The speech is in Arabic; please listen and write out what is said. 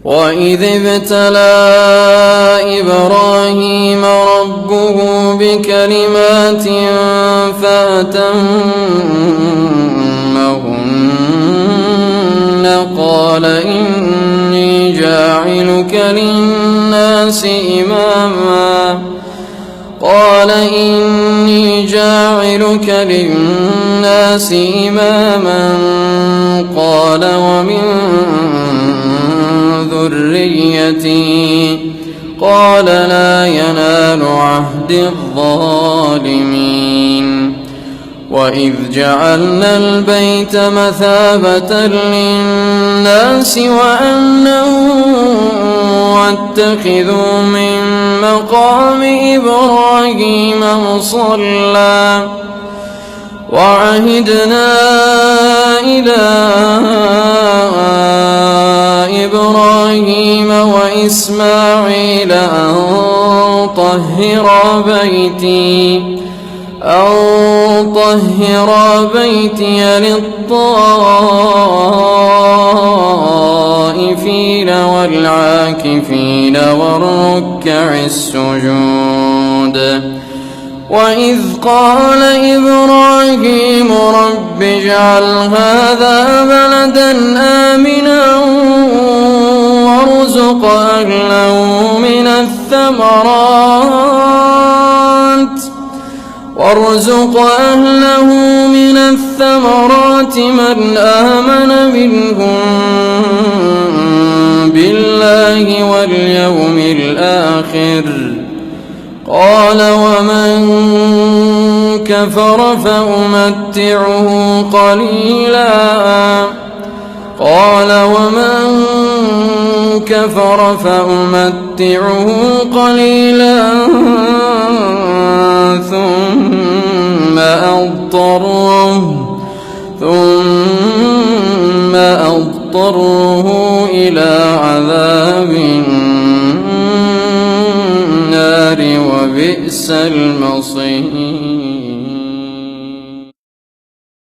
وإذ ابتلى إبراهيم ربه بكلمات فأتمهن قال إني جاعلك للناس إماما قال ومن ذريتي قال لا ينال عهد الظالمين وإذ جعلنا البيت مثابة للناس وأمنا واتخذوا من مقام إبراهيم مصلى وعهدنا إلى إبراهيم وإسماعيل أن طهر بيتي للطائفين والعاكفين والركع السجود وإذ قال إبراهيم رب اجعل هذا بلدا آمنا وارزق أهله من الثمرات من آمن منهم بالله واليوم الآخر قال ومن كفر فأمتعه قليلا ثم أضطره إلى عذاب النار وبئس المصير.